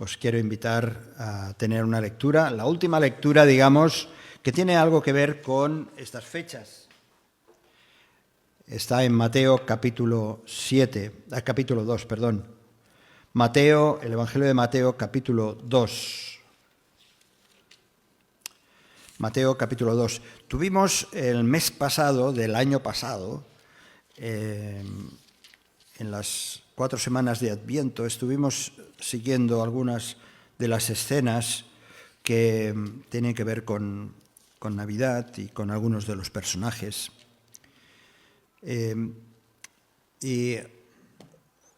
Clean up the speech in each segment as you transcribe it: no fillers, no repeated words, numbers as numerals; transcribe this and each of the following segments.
os quiero invitar a tener una lectura, la última lectura, digamos, que tiene algo que ver con estas fechas. Está en Mateo capítulo 2, perdón. Mateo, el Evangelio de Mateo capítulo 2. Mateo capítulo 2. Tuvimos el mes pasado, del año pasado, en las 4 semanas de Adviento, estuvimos siguiendo algunas de las escenas que tienen que ver con Navidad y con algunos de los personajes. Y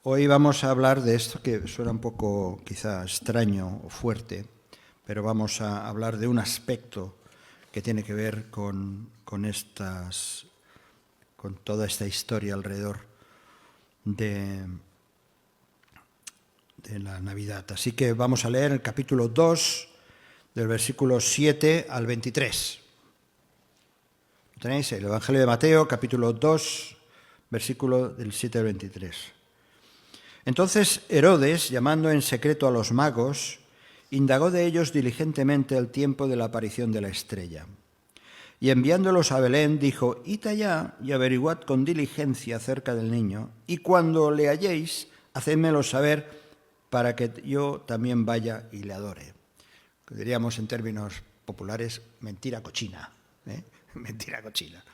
hoy vamos a hablar de esto que suena un poco quizá extraño o fuerte, pero vamos a hablar de un aspecto que tiene que ver con toda esta historia alrededor de la Navidad. Así que vamos a leer el capítulo 2, del versículo 7 al 23. Tenéis el Evangelio de Mateo, capítulo 2, versículo del 7 al 23. Entonces Herodes, llamando en secreto a los magos, indagó de ellos diligentemente el tiempo de la aparición de la estrella. Y enviándolos a Belén, dijo: Id allá y averiguad con diligencia acerca del niño, y cuando le halléis, hacedmelo saber, para que yo también vaya y le adore. Diríamos en términos populares, mentira cochina, mentira cochina,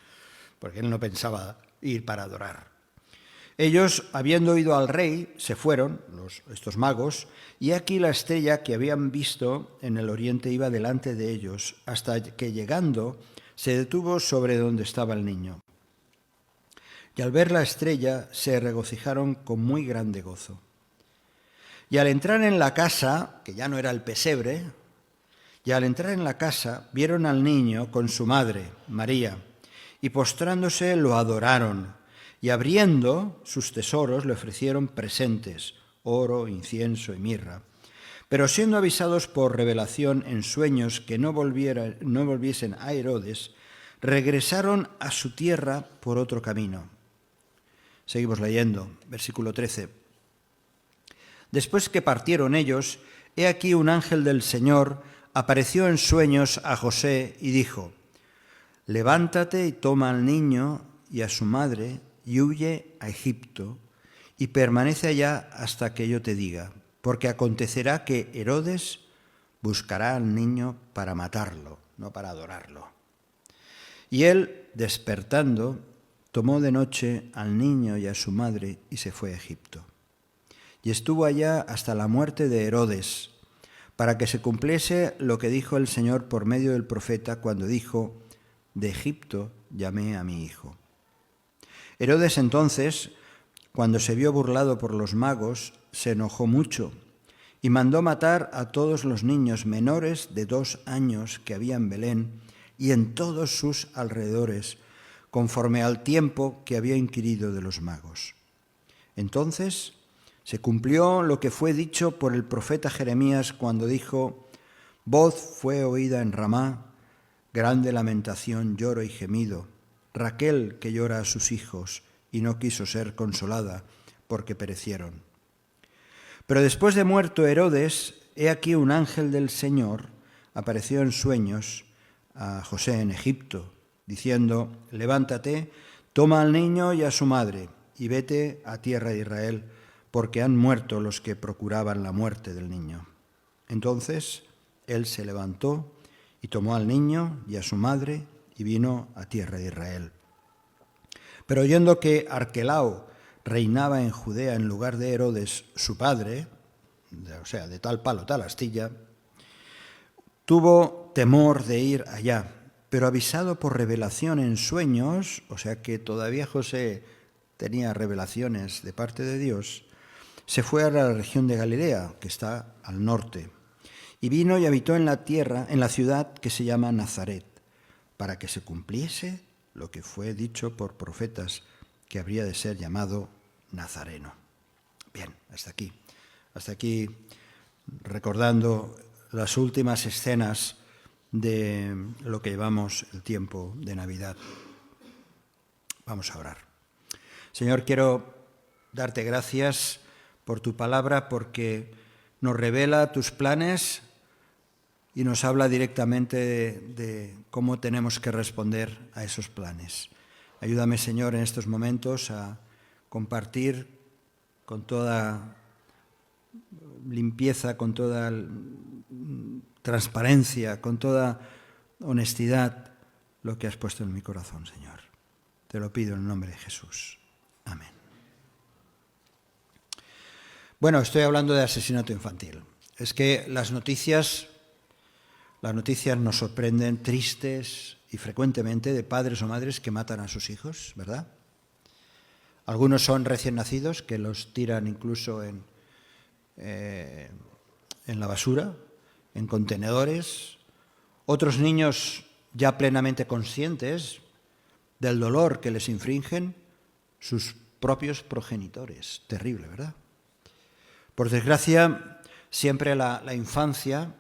porque él no pensaba ir para adorar. Ellos, habiendo oído al rey, se fueron, estos magos, y aquí la estrella que habían visto en el oriente iba delante de ellos, hasta que llegando se detuvo sobre donde estaba el niño. Y al ver la estrella se regocijaron con muy grande gozo. Y al entrar en la casa, que ya no era el pesebre, vieron al niño con su madre, María, y postrándose lo adoraron, y abriendo sus tesoros le ofrecieron presentes, oro, incienso y mirra. Pero siendo avisados por revelación en sueños que no volviesen a Herodes, regresaron a su tierra por otro camino. Seguimos leyendo, versículo 13. Después que partieron ellos, he aquí un ángel del Señor apareció en sueños a José y dijo: Levántate y toma al niño y a su madre y huye a Egipto y permanece allá hasta que yo te diga, porque acontecerá que Herodes buscará al niño para matarlo, no para adorarlo. Y él, despertando, tomó de noche al niño y a su madre y se fue a Egipto. Y estuvo allá hasta la muerte de Herodes, para que se cumpliese lo que dijo el Señor por medio del profeta cuando dijo: De Egipto llamé a mi hijo. Herodes entonces, cuando se vio burlado por los magos, se enojó mucho y mandó matar a todos los niños menores de 2 años que había en Belén y en todos sus alrededores, conforme al tiempo que había inquirido de los magos. Entonces se cumplió lo que fue dicho por el profeta Jeremías cuando dijo: Voz fue oída en Ramá, grande lamentación, lloro y gemido. Raquel que llora a sus hijos y no quiso ser consolada porque perecieron. Pero después de muerto Herodes, he aquí un ángel del Señor apareció en sueños a José en Egipto, diciendo: Levántate, toma al niño y a su madre y vete a tierra de Israel, porque han muerto los que procuraban la muerte del niño. Entonces él se levantó y tomó al niño y a su madre y vino a tierra de Israel. Pero oyendo que Arquelao reinaba en Judea en lugar de Herodes, su padre, o sea, de tal palo, tal astilla, tuvo temor de ir allá, pero avisado por revelación en sueños, o sea que todavía José tenía revelaciones de parte de Dios, se fue a la región de Galilea, que está al norte, y vino y habitó en la ciudad que se llama Nazaret, para que se cumpliese lo que fue dicho por profetas, que habría de ser llamado Nazareno. Bien, hasta aquí recordando las últimas escenas de lo que llevamos el tiempo de Navidad. Vamos a orar. Señor, quiero darte gracias por tu palabra, porque nos revela tus planes y nos habla directamente de cómo tenemos que responder a esos planes. Ayúdame, Señor, en estos momentos a compartir con toda limpieza, con toda transparencia, con toda honestidad lo que has puesto en mi corazón, Señor. Te lo pido en el nombre de Jesús. Amén. Bueno, estoy hablando de asesinato infantil. Es que las noticias nos sorprenden tristes y frecuentemente de padres o madres que matan a sus hijos, ¿verdad? Algunos son recién nacidos que los tiran incluso en la basura, en contenedores. Otros niños ya plenamente conscientes del dolor que les infringen sus propios progenitores. Terrible, ¿verdad? Por desgracia, siempre la infancia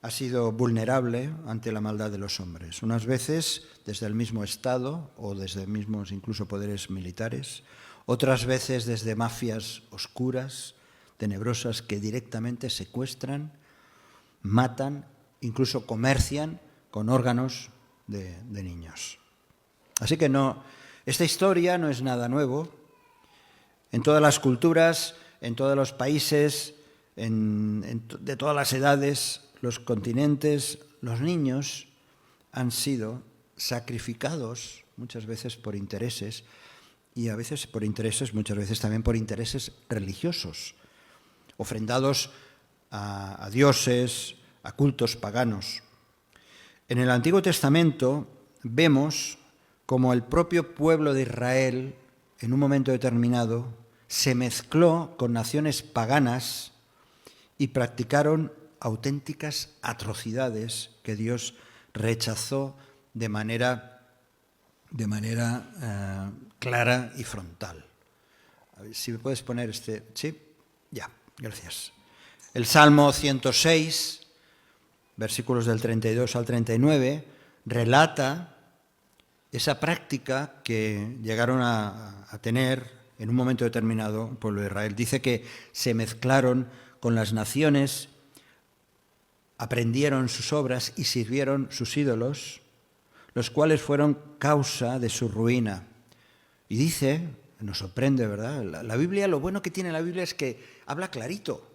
ha sido vulnerable ante la maldad de los hombres. Unas veces desde el mismo Estado o desde mismos incluso poderes militares, otras veces desde mafias oscuras, tenebrosas, que directamente secuestran, matan, incluso comercian con órganos de niños. Así que esta historia no es nada nuevo. En todas las culturas, en todos los países, de todas las edades, los continentes, los niños han sido sacrificados muchas veces por intereses y muchas veces también por intereses religiosos, ofrendados a dioses, a cultos paganos. En el Antiguo Testamento vemos como el propio pueblo de Israel, en un momento determinado, se mezcló con naciones paganas y practicaron auténticas atrocidades que Dios rechazó de manera clara y frontal. A ver, si me puedes poner ¿sí? Ya, gracias. El Salmo 106, versículos del 32 al 39, relata esa práctica que llegaron a tener en un momento determinado el pueblo de Israel. Dice que se mezclaron con las naciones, aprendieron sus obras y sirvieron sus ídolos, los cuales fueron causa de su ruina. Y dice, nos sorprende, ¿verdad? La Biblia, lo bueno que tiene la Biblia es que habla clarito,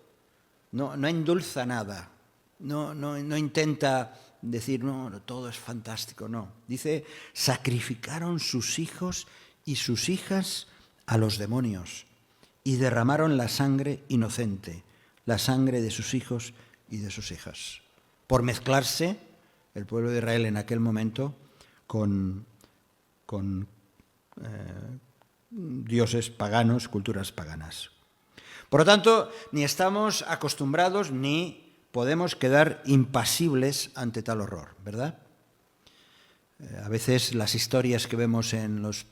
no endulza nada, no intenta decir, no, todo es fantástico, no. Dice, sacrificaron sus hijos y sus hijas a los demonios y derramaron la sangre inocente, la sangre de sus hijos y de sus hijas, por mezclarse el pueblo de Israel en aquel momento con dioses paganos, culturas paganas. Por lo tanto, ni estamos acostumbrados ni podemos quedar impasibles ante tal horror, ¿verdad? A veces las historias que vemos en los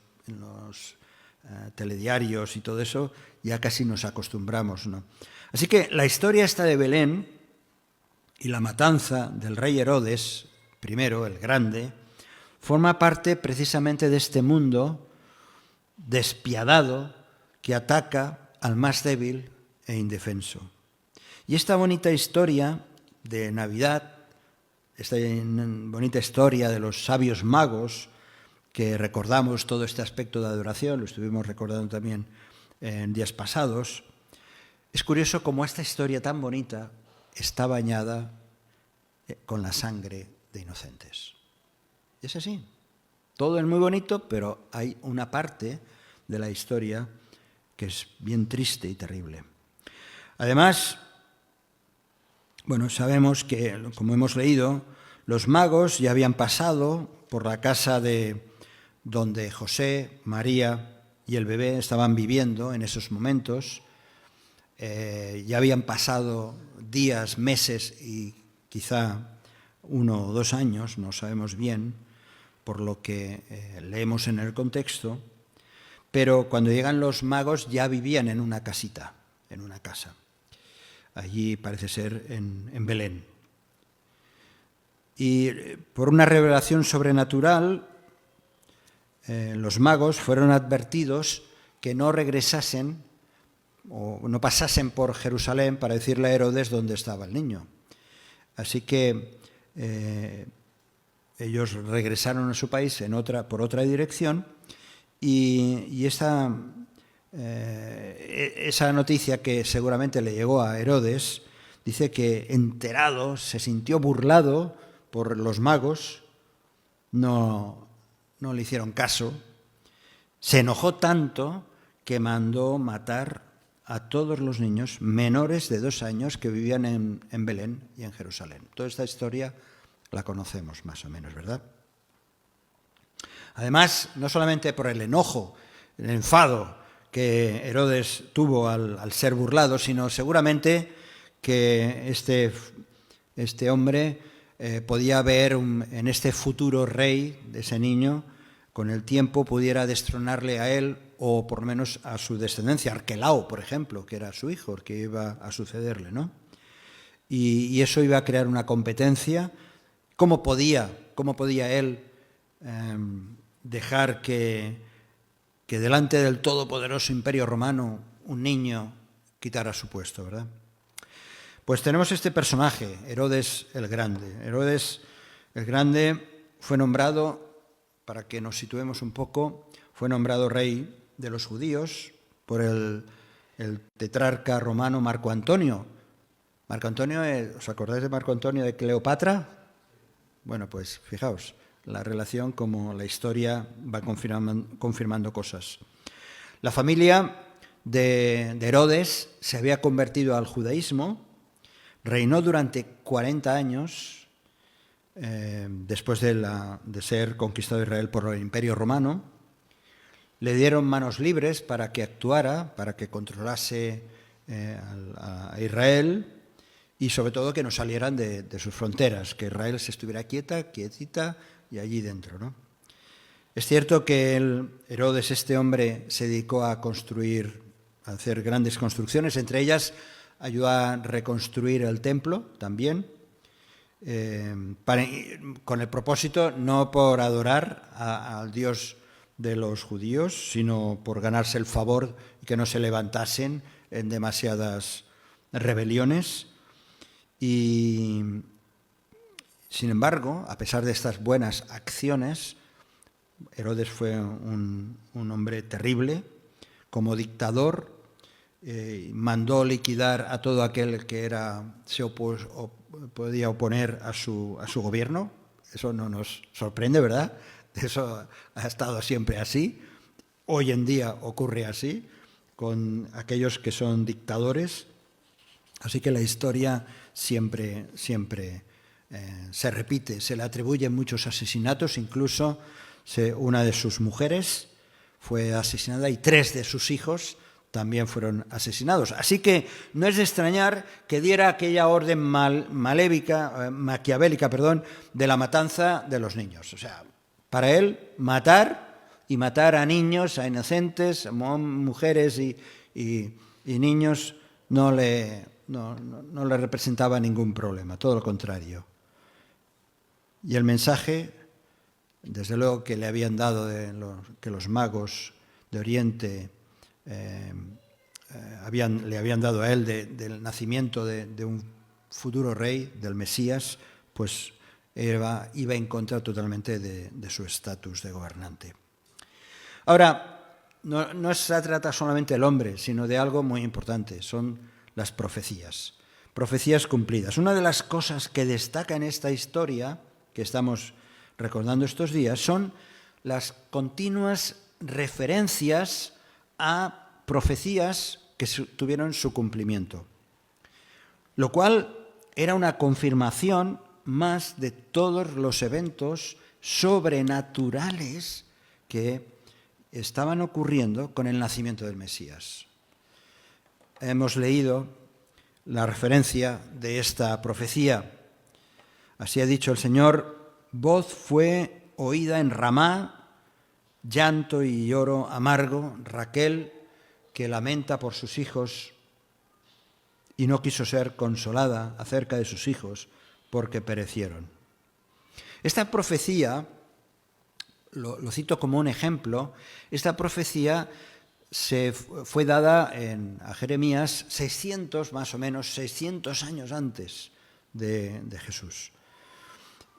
telediarios y todo eso, ya casi nos acostumbramos, ¿no? Así que la historia esta de Belén y la matanza del rey Herodes, primero, el Grande, forma parte precisamente de este mundo despiadado que ataca al más débil e indefenso. Y esta bonita historia de Navidad, esta bonita historia de los sabios magos, que recordamos todo este aspecto de adoración, lo estuvimos recordando también en días pasados, es curioso cómo esta historia tan bonita está bañada con la sangre de inocentes. Es así. Todo es muy bonito, pero hay una parte de la historia que es bien triste y terrible. Además, bueno, sabemos que, como hemos leído, los magos ya habían pasado por la casa donde José, María y el bebé estaban viviendo en esos momentos. Ya habían pasado días, meses y quizá 1 o 2 años, no sabemos bien, por lo que leemos en el contexto, pero cuando llegan los magos ya vivían en una casita, en una casa. Allí parece ser en Belén. Y por una revelación sobrenatural, los magos fueron advertidos que no regresasen o no pasasen por Jerusalén para decirle a Herodes dónde estaba el niño. Así que ellos regresaron a su país por otra dirección y esa noticia que seguramente le llegó a Herodes, dice que enterado, se sintió burlado por los magos, no le hicieron caso, se enojó tanto que mandó matar a todos los niños menores de 2 años que vivían en Belén y en Jerusalén. Toda esta historia la conocemos más o menos, ¿verdad? Además, no solamente por el enojo, el enfado que Herodes tuvo al ser burlado, sino seguramente que este hombre podía ver en este futuro rey de ese niño, con el tiempo pudiera destronarle a él o por lo menos a su descendencia, Arquelao, por ejemplo, que era su hijo, el que iba a sucederle, ¿no? Y eso iba a crear una competencia. ¿Cómo podía él dejar que delante del todopoderoso imperio romano un niño quitara su puesto, ¿verdad? Pues tenemos este personaje, Herodes el Grande. Herodes el Grande fue nombrado, para que nos situemos un poco, fue nombrado rey de los judíos por el tetrarca romano Marco Antonio. Marco Antonio, ¿os acordáis de Marco Antonio de Cleopatra? Bueno, pues fijaos, la relación como la historia va confirmando cosas. La familia de Herodes se había convertido al judaísmo, reinó durante 40 años después de ser conquistado Israel por el Imperio Romano. Le dieron manos libres para que actuara, para que controlase a Israel y sobre todo que no salieran de sus fronteras, que Israel se estuviera quietita y allí dentro, ¿no? Es cierto que Herodes, este hombre, se dedicó a hacer grandes construcciones, entre ellas ayudó a reconstruir el templo también, con el propósito no por adorar al Dios de los judíos, sino por ganarse el favor y que no se levantasen en demasiadas rebeliones. Y, sin embargo, a pesar de estas buenas acciones, Herodes fue un hombre terrible. Como dictador, mandó liquidar a todo aquel que podía oponer a su gobierno. Eso no nos sorprende, ¿verdad? Eso ha estado siempre así. Hoy en día ocurre así con aquellos que son dictadores. Así que la historia siempre se repite. Se le atribuyen muchos asesinatos, incluso una de sus mujeres fue asesinada y 3 de sus hijos también fueron asesinados. Así que no es de extrañar que diera aquella orden maquiavélica, de la matanza de los niños. O sea, para él matar a niños, a inocentes, a mujeres y niños no le representaba ningún problema, todo lo contrario. Y el mensaje, desde luego, que le habían dado, que los magos de Oriente le habían dado a él del nacimiento de un futuro rey, del Mesías, pues iba en contra totalmente de su estatus de gobernante. Ahora, no se trata solamente del hombre, sino de algo muy importante, son las profecías cumplidas. Una de las cosas que destaca en esta historia que estamos recordando estos días son las continuas referencias a profecías que tuvieron su cumplimiento, lo cual era una confirmación más de todos los eventos sobrenaturales que estaban ocurriendo con el nacimiento del Mesías. Hemos leído la referencia de esta profecía. Así ha dicho el Señor: voz fue oída en Ramá, llanto y lloro amargo, Raquel, que lamenta por sus hijos y no quiso ser consolada acerca de sus hijos porque perecieron. Esta profecía, lo cito como un ejemplo, esta profecía fue dada a Jeremías 600, más o menos, 600 años antes de Jesús.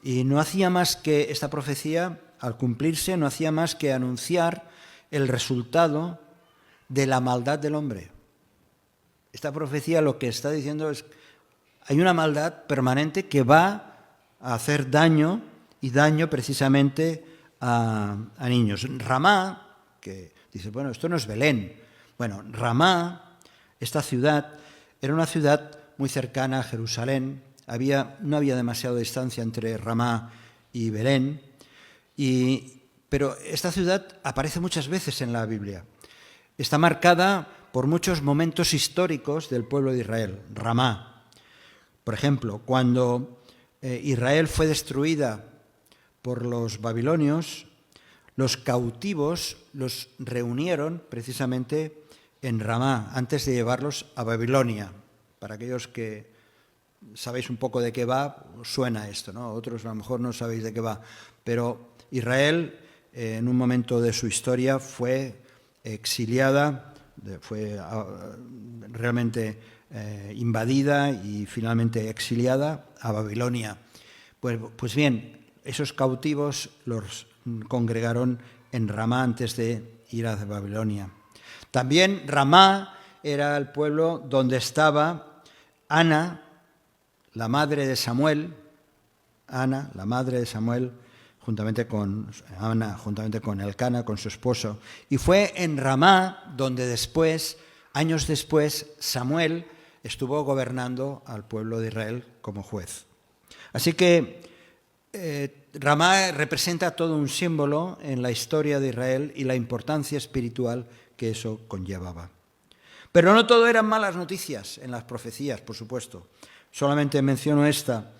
Y no hacía más que, esta profecía, al cumplirse, no hacía más que anunciar el resultado de la maldad del hombre. Esta profecía lo que está diciendo es: hay una maldad permanente que va a hacer daño, y daño precisamente a niños. Ramá, que dice, bueno, esto no es Belén. Bueno, Ramá, esta ciudad, era una ciudad muy cercana a Jerusalén. No había demasiada distancia entre Ramá y Belén, pero esta ciudad aparece muchas veces en la Biblia. Está marcada por muchos momentos históricos del pueblo de Israel. Ramá, por ejemplo, cuando Israel fue destruida por los babilonios, los cautivos los reunieron precisamente en Ramá antes de llevarlos a Babilonia. Para aquellos que sabéis un poco de qué va, suena esto, ¿no? Otros a lo mejor no sabéis de qué va, pero Israel en un momento de su historia fue exiliada, fue realmente invadida y finalmente exiliada a Babilonia. Pues bien, esos cautivos los congregaron en Ramá antes de ir a Babilonia. También Ramá era el pueblo donde estaba Ana, la madre de Samuel, juntamente con Elcana, con su esposo. Y fue en Ramá donde después, años después, Samuel estuvo gobernando al pueblo de Israel como juez. Así que Ramá representa todo un símbolo en la historia de Israel y la importancia espiritual que eso conllevaba. Pero no todo eran malas noticias en las profecías, por supuesto. Solamente menciono esta.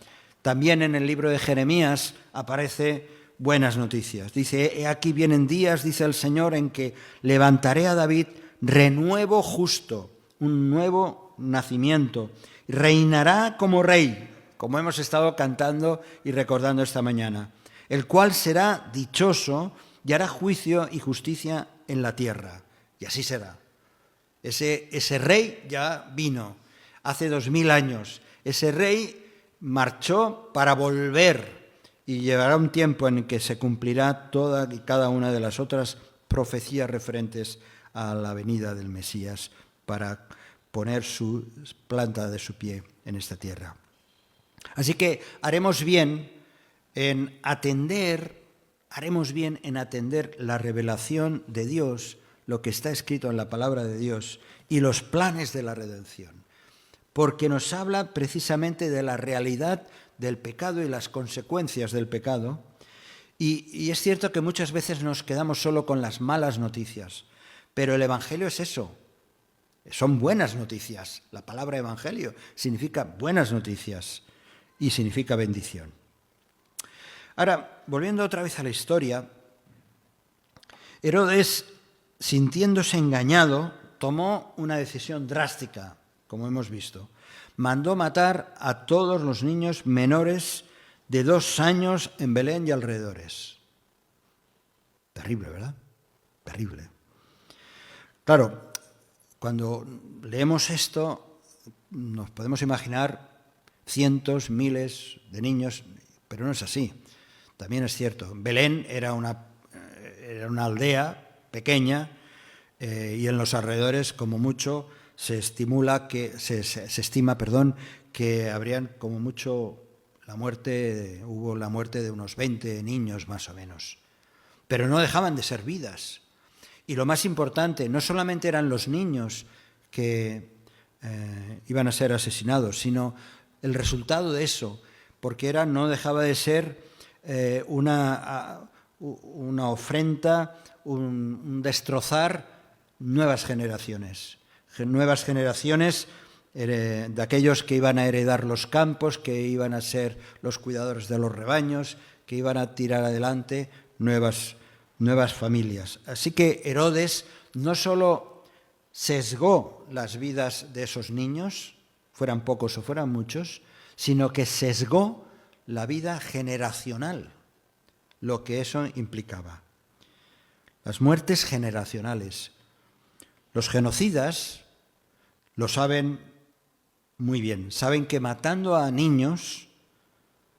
También en el libro de Jeremías aparece buenas noticias. Dice, he aquí vienen días, dice el Señor, en que levantaré a David renuevo justo, un nuevo nacimiento. Reinará como rey, como hemos estado cantando y recordando esta mañana, el cual será dichoso y hará juicio y justicia en la tierra. Y así será. Ese rey ya vino hace 2000 años. Ese rey marchó para volver y llevará un tiempo en que se cumplirá toda y cada una de las otras profecías referentes a la venida del Mesías para poner su planta de su pie en esta tierra. Así que haremos bien en atender la revelación de Dios, lo que está escrito en la palabra de Dios y los planes de la redención, porque nos habla precisamente de la realidad del pecado y las consecuencias del pecado. Y es cierto que muchas veces nos quedamos solo con las malas noticias, pero el Evangelio es eso, son buenas noticias. La palabra Evangelio significa buenas noticias y significa bendición. Ahora, volviendo otra vez a la historia, Herodes, sintiéndose engañado, tomó una decisión drástica, como hemos visto. Mandó matar a todos los niños menores de 2 años en Belén y alrededores. Terrible, ¿verdad? Terrible. Claro, cuando leemos esto, nos podemos imaginar cientos, miles de niños, pero no es así. También es cierto, Belén era una aldea pequeña y en los alrededores, como mucho, se estima que habrían como mucho hubo la muerte de unos 20 niños más o menos. Pero no dejaban de ser vidas. Y lo más importante, no solamente eran los niños que iban a ser asesinados, sino el resultado de eso, porque no dejaba de ser una ofrenda, un destrozar nuevas generaciones de aquellos que iban a heredar los campos, que iban a ser los cuidadores de los rebaños, que iban a tirar adelante nuevas familias. Así que Herodes no solo sesgó las vidas de esos niños, fueran pocos o fueran muchos, sino que sesgó la vida generacional, lo que eso implicaba. Las muertes generacionales. Los genocidas lo saben muy bien. Saben que matando a niños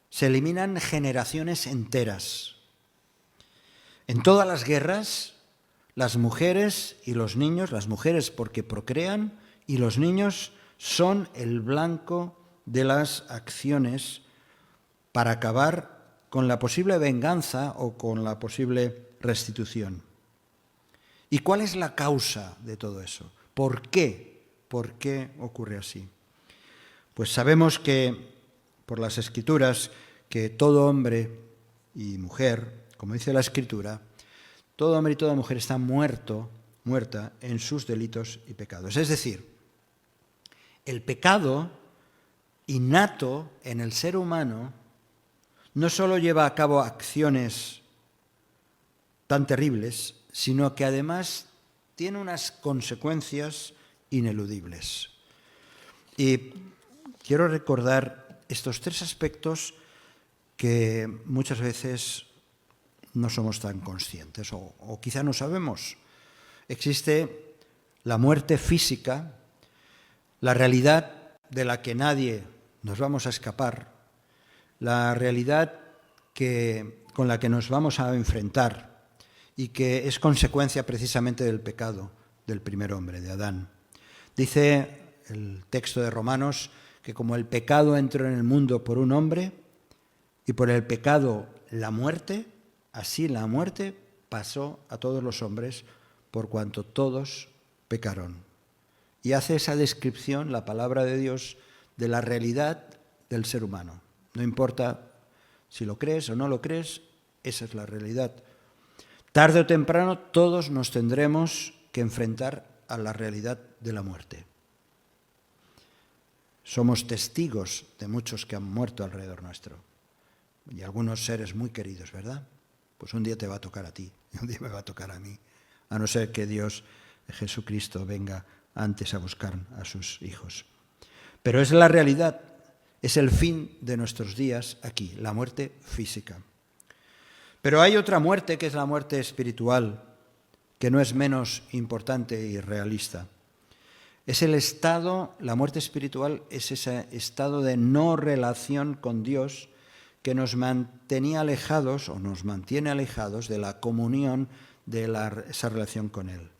se eliminan generaciones enteras. En todas las guerras, las mujeres y los niños, las mujeres porque procrean y los niños son el blanco de las acciones para acabar con la posible venganza o con la posible restitución. ¿Y cuál es la causa de todo eso? ¿Por qué? ¿Por qué ocurre así? Pues sabemos que, por las Escrituras, que todo hombre y mujer, como dice la Escritura, todo hombre y toda mujer está muerta en sus delitos y pecados. Es decir, el pecado innato en el ser humano no solo lleva a cabo acciones tan terribles, sino que además tiene unas consecuencias ineludibles. Y quiero recordar estos tres aspectos que muchas veces no somos tan conscientes o quizá no sabemos. Existe la muerte física, la realidad de la que nadie nos vamos a escapar, la realidad con la que nos vamos a enfrentar y que es consecuencia precisamente del pecado del primer hombre, de Adán. Dice el texto de Romanos que como el pecado entró en el mundo por un hombre y por el pecado la muerte, así la muerte pasó a todos los hombres por cuanto todos pecaron. Y hace esa descripción, la palabra de Dios, de la realidad del ser humano. No importa si lo crees o no lo crees, esa es la realidad. Tarde o temprano todos nos tendremos que enfrentar a la realidad de la muerte. Somos testigos de muchos que han muerto alrededor nuestro y algunos seres muy queridos, ¿verdad? Pues un día te va a tocar a ti y un día me va a tocar a mí, a no ser que Dios, Jesucristo, venga antes a buscar a sus hijos. Pero es la realidad, es el fin de nuestros días aquí, la muerte física. Pero hay otra muerte que es la muerte espiritual, que no es menos importante y realista. Es el estado, la muerte espiritual es ese estado de no relación con Dios que nos mantenía alejados o nos mantiene alejados de la comunión de esa relación con Él.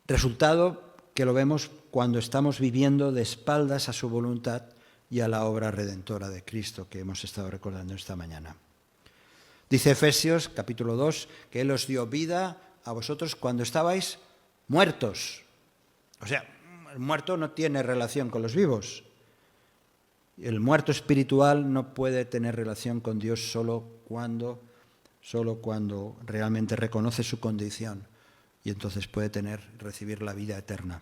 Resultado que lo vemos cuando estamos viviendo de espaldas a su voluntad y a la obra redentora de Cristo que hemos estado recordando esta mañana. Dice Efesios capítulo 2 que Él os dio vida a vosotros cuando estabais muertos. O sea, el muerto no tiene relación con los vivos. El muerto espiritual no puede tener relación con Dios solo cuando realmente reconoce su condición y entonces puede recibir la vida eterna.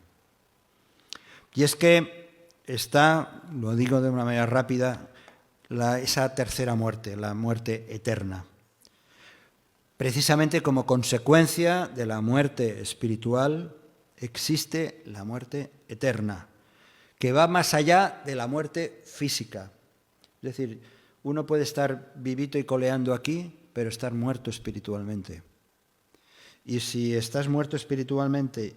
Y es que está, lo digo de una manera rápida, esa tercera muerte, la muerte eterna. Precisamente como consecuencia de la muerte espiritual existe la muerte eterna, que va más allá de la muerte física. Es decir, uno puede estar vivito y coleando aquí, pero estar muerto espiritualmente. Y si estás muerto espiritualmente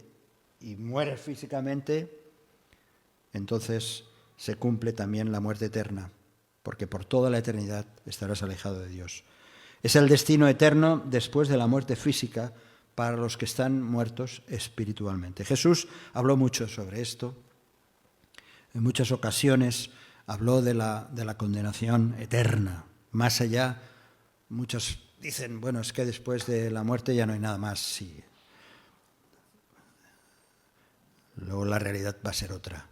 y mueres físicamente, entonces se cumple también la muerte eterna, porque por toda la eternidad estarás alejado de Dios. Es el destino eterno después de la muerte física para los que están muertos espiritualmente. Jesús habló mucho sobre esto. En muchas ocasiones habló de la condenación eterna. Más allá, muchos dicen, bueno, es que después de la muerte ya no hay nada más. Sí. Luego la realidad va a ser otra.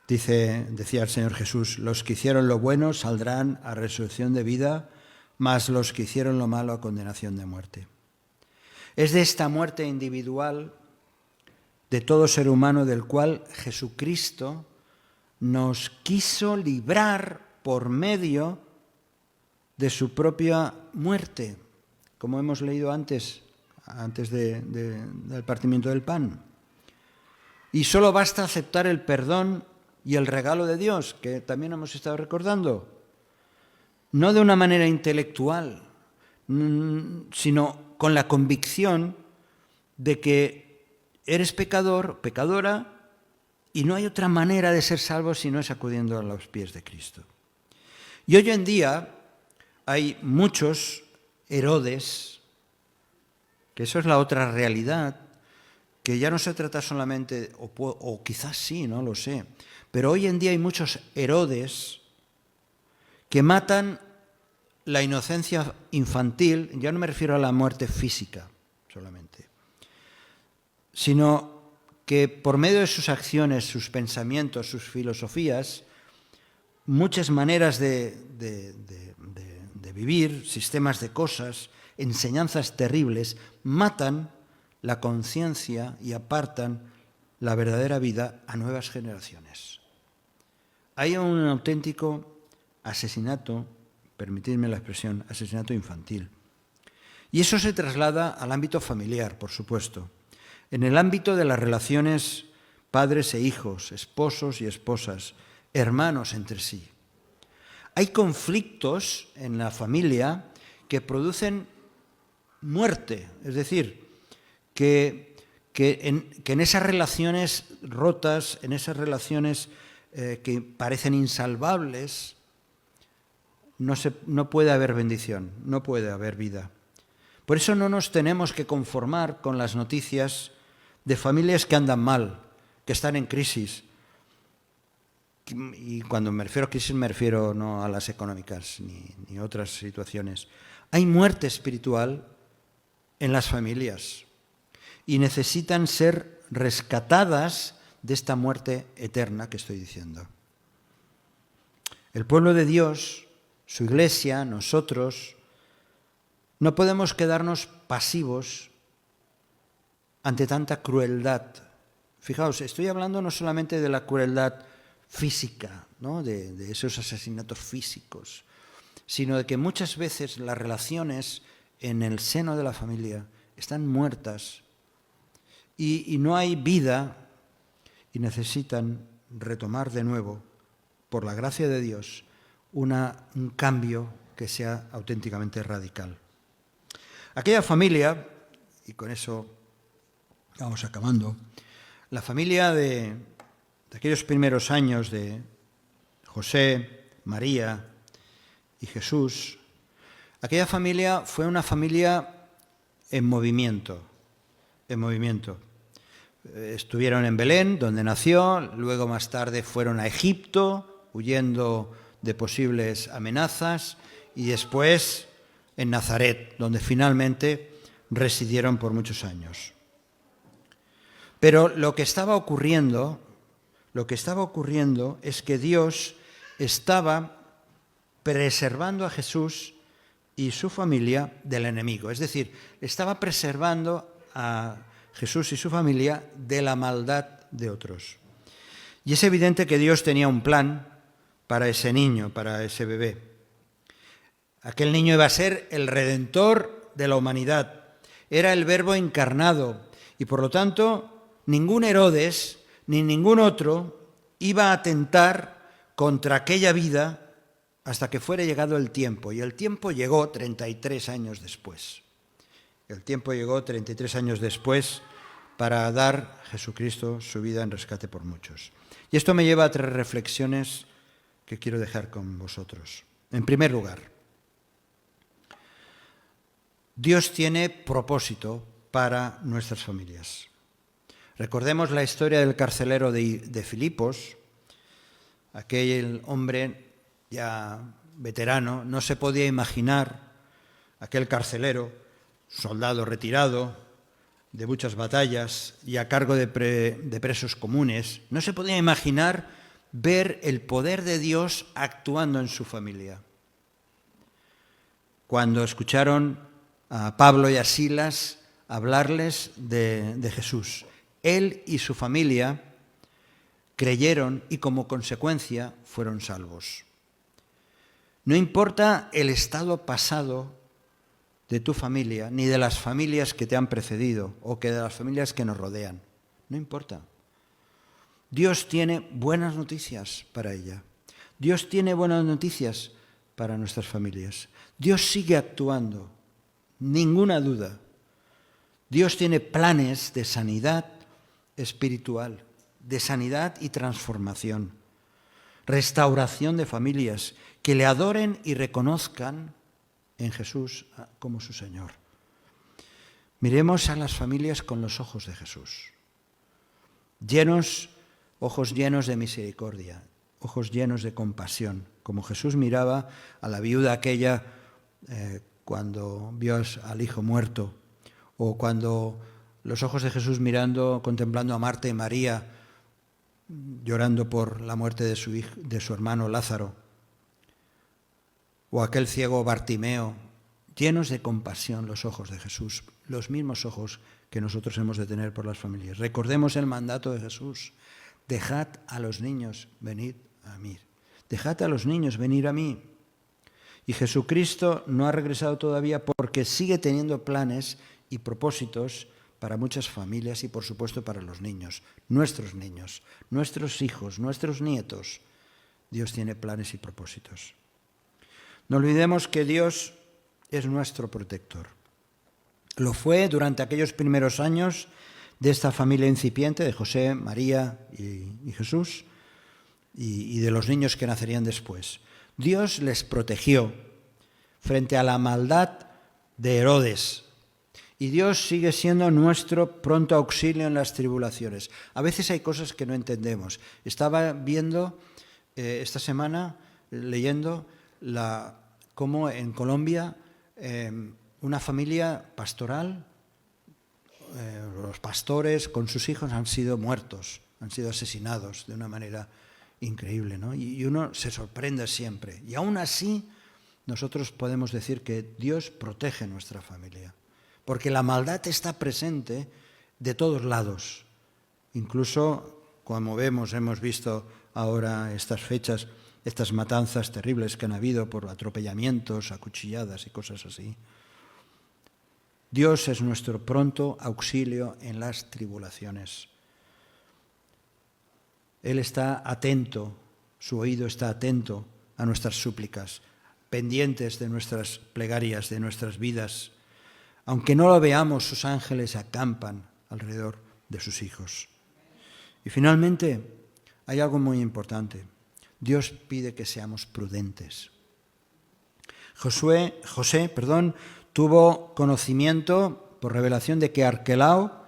Decía el Señor Jesús, los que hicieron lo bueno saldrán a resurrección de vida, mas los que hicieron lo malo a condenación de muerte. Es de esta muerte individual de todo ser humano del cual Jesucristo nos quiso librar por medio de su propia muerte, como hemos leído antes del partimiento del pan. Y solo basta aceptar el perdón y el regalo de Dios, que también hemos estado recordando, no de una manera intelectual, sino con la convicción de que eres pecador, pecadora, y no hay otra manera de ser salvo si no es acudiendo a los pies de Cristo. Y hoy en día hay muchos Herodes, que eso es la otra realidad, que ya no se trata solamente, o quizás sí, no lo sé, pero hoy en día hay muchos Herodes que matan la inocencia infantil. Ya no me refiero a la muerte física solamente, sino que por medio de sus acciones, sus pensamientos, sus filosofías, muchas maneras de vivir, sistemas de cosas, enseñanzas terribles, matan la conciencia y apartan la verdadera vida a nuevas generaciones. Hay un auténtico asesinato, permitidme la expresión, asesinato infantil. Y eso se traslada al ámbito familiar, por supuesto. En el ámbito de las relaciones padres e hijos, esposos y esposas, hermanos entre sí. Hay conflictos en la familia que producen muerte, es decir, que en esas relaciones rotas, en esas relaciones que parecen insalvables, no puede haber bendición, no puede haber vida. Por eso no nos tenemos que conformar con las noticias de familias que andan mal, que están en crisis. Y cuando me refiero a crisis me refiero no a las económicas ni otras situaciones. Hay muerte espiritual en las familias y necesitan ser rescatadas de esta muerte eterna que estoy diciendo. El pueblo de Dios, su iglesia, nosotros, no podemos quedarnos pasivos ante tanta crueldad. Fijaos, estoy hablando no solamente de la crueldad física, ¿no? de esos asesinatos físicos, sino de que muchas veces las relaciones en el seno de la familia están muertas y no hay vida y necesitan retomar de nuevo, por la gracia de Dios, un cambio que sea auténticamente radical. Aquella familia, y con eso vamos acabando, la familia de aquellos primeros años de José, María y Jesús, aquella familia fue una familia en movimiento. Estuvieron en Belén, donde nació, luego más tarde fueron a Egipto, huyendo de posibles amenazas, y después en Nazaret, donde finalmente residieron por muchos años. Pero lo que estaba ocurriendo es que Dios estaba preservando a Jesús y su familia del enemigo. Es decir, estaba preservando a Jesús y su familia de la maldad de otros. Y es evidente que Dios tenía un plan para ese niño, para ese bebé. Aquel niño iba a ser el redentor de la humanidad. Era el Verbo encarnado y por lo tanto ningún Herodes ni ningún otro iba a atentar contra aquella vida hasta que fuera llegado el tiempo. Y el tiempo llegó 33 años después. El tiempo llegó 33 años después para dar a Jesucristo su vida en rescate por muchos. Y esto me lleva a 3 reflexiones que quiero dejar con vosotros. En primer lugar, Dios tiene propósito para nuestras familias. Recordemos la historia del carcelero de Filipos. Aquel hombre ya veterano no se podía imaginar, aquel carcelero, soldado retirado de muchas batallas y a cargo de presos comunes, no se podía imaginar ver el poder de Dios actuando en su familia. Cuando escucharon a Pablo y a Silas hablarles de Jesús, él y su familia creyeron y como consecuencia fueron salvos. No importa el estado pasado de tu familia, ni de las familias que te han precedido o que de las familias que nos rodean. No importa. Dios tiene buenas noticias para ella. Dios tiene buenas noticias para nuestras familias. Dios sigue actuando, ninguna duda. Dios tiene planes de sanidad espiritual, de sanidad y transformación, restauración de familias que le adoren y reconozcan en Jesús como su Señor. Miremos a las familias con los ojos de Jesús, ojos llenos de misericordia, ojos llenos de compasión, como Jesús miraba a la viuda aquella cuando vio al hijo muerto, o cuando los ojos de Jesús mirando, contemplando a Marta y María, llorando por la muerte de su hermano Lázaro, o aquel ciego Bartimeo, llenos de compasión los ojos de Jesús, los mismos ojos que nosotros hemos de tener por las familias. Recordemos el mandato de Jesús: dejad a los niños venir a mí. Dejad a los niños venir a mí. Y Jesucristo no ha regresado todavía porque sigue teniendo planes y propósitos para muchas familias y por supuesto para los niños, nuestros hijos, nuestros nietos. Dios tiene planes y propósitos. No olvidemos que Dios es nuestro protector. Lo fue durante aquellos primeros años de esta familia incipiente, de José, María y Jesús, y de los niños que nacerían después. Dios les protegió frente a la maldad de Herodes. Y Dios sigue siendo nuestro pronto auxilio en las tribulaciones. A veces hay cosas que no entendemos. Estaba viendo esta semana, leyendo cómo en Colombia una familia pastoral, los pastores con sus hijos han sido muertos, han sido asesinados de una manera increíble, ¿no? Y uno se sorprende siempre. Y aún así nosotros podemos decir que Dios protege nuestra familia, porque la maldad está presente de todos lados. Incluso, como hemos visto ahora estas fechas, estas matanzas terribles que han habido por atropellamientos, acuchilladas y cosas así. Dios es nuestro pronto auxilio en las tribulaciones. Él está atento, su oído está atento a nuestras súplicas, pendientes de nuestras plegarias, de nuestras vidas. Aunque no lo veamos, sus ángeles acampan alrededor de sus hijos. Y finalmente, hay algo muy importante. Dios pide que seamos prudentes. José, tuvo conocimiento por revelación de que Arquelao,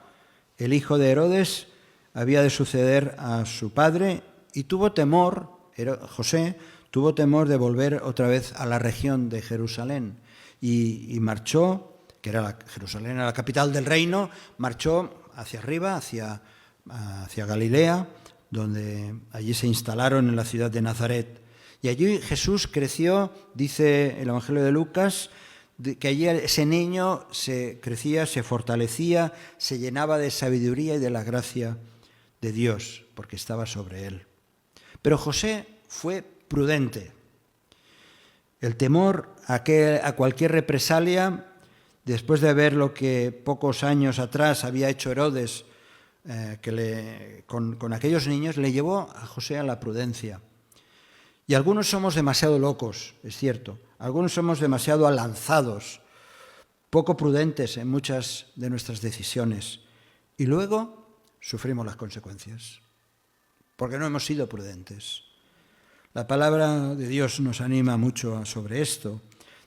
el hijo de Herodes, había de suceder a su padre y José tuvo temor de volver otra vez a la región de Jerusalén y marchó, Jerusalén era la capital del reino, marchó hacia arriba, hacia Galilea, donde allí se instalaron en la ciudad de Nazaret. Y allí Jesús creció, dice el Evangelio de Lucas, que allí ese niño crecía, se fortalecía, se llenaba de sabiduría y de la gracia de Dios, porque estaba sobre él. Pero José fue prudente. El temor a cualquier represalia, después de ver lo que pocos años atrás había hecho Herodes con aquellos niños, le llevó a José a la prudencia. Y algunos somos demasiado locos, es cierto. Algunos somos demasiado alanzados, poco prudentes en muchas de nuestras decisiones. Y luego sufrimos las consecuencias, porque no hemos sido prudentes. La palabra de Dios nos anima mucho sobre esto.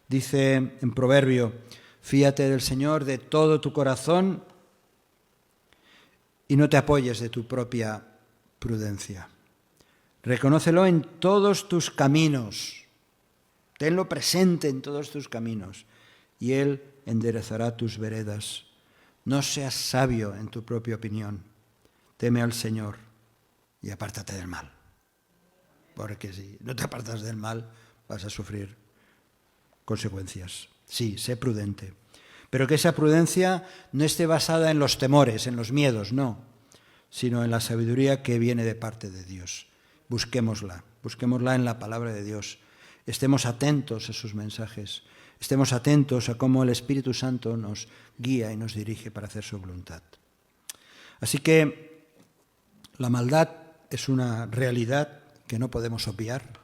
Dice en Proverbio: fíate del Señor de todo tu corazón y no te apoyes de tu propia prudencia. Reconócelo en todos tus caminos, tenlo presente en todos tus caminos, y Él enderezará tus veredas. No seas sabio en tu propia opinión, teme al Señor y apártate del mal. Porque si no te apartas del mal, vas a sufrir consecuencias. Sí, sé prudente. Pero que esa prudencia no esté basada en los temores, en los miedos, no, sino en la sabiduría que viene de parte de Dios. Busquémosla en la palabra de Dios. Estemos atentos a sus mensajes. Estemos atentos a cómo el Espíritu Santo nos guía y nos dirige para hacer su voluntad. Así que la maldad es una realidad que no podemos obviar.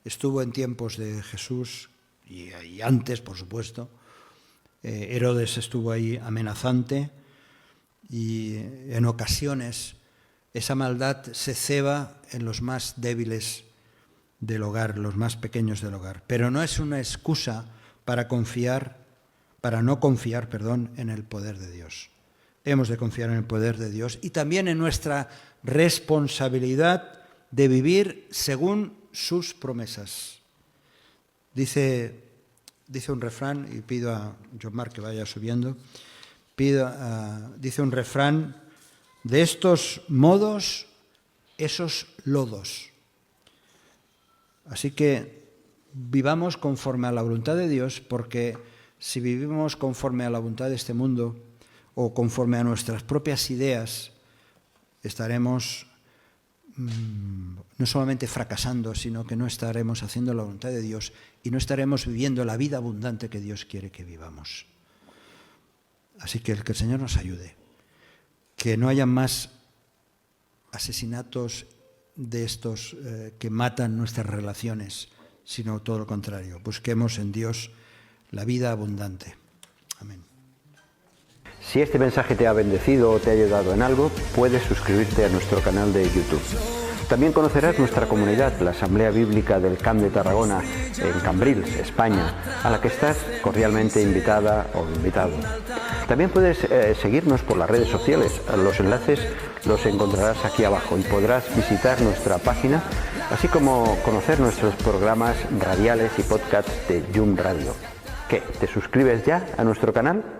Estuvo en tiempos de Jesús y antes, por supuesto. Herodes estuvo ahí amenazante, y en ocasiones esa maldad se ceba en los más débiles del hogar, los más pequeños del hogar. Pero no es una excusa para no confiar, en el poder de Dios. Hemos de confiar en el poder de Dios y también en nuestra responsabilidad de vivir según sus promesas. Dice un refrán, y pido a John Mark que vaya subiendo, dice un refrán: de estos modos, esos lodos. Así que vivamos conforme a la voluntad de Dios, porque si vivimos conforme a la voluntad de este mundo o conforme a nuestras propias ideas, estaremos no solamente fracasando, sino que no estaremos haciendo la voluntad de Dios y no estaremos viviendo la vida abundante que Dios quiere que vivamos. Así que el Señor nos ayude, que no haya más asesinatos de estos que matan nuestras relaciones, sino todo lo contrario. Busquemos en Dios la vida abundante. Amén. Si este mensaje te ha bendecido o te ha ayudado en algo, puedes suscribirte a nuestro canal de YouTube. También conocerás nuestra comunidad, la Asamblea Bíblica del Camp de Tarragona, en Cambrils, España, a la que estás cordialmente invitada o invitado. También puedes seguirnos por las redes sociales. Los enlaces los encontrarás aquí abajo y podrás visitar nuestra página, así como conocer nuestros programas radiales y podcasts de Yum Radio. ¿Qué? ¿Te suscribes ya a nuestro canal?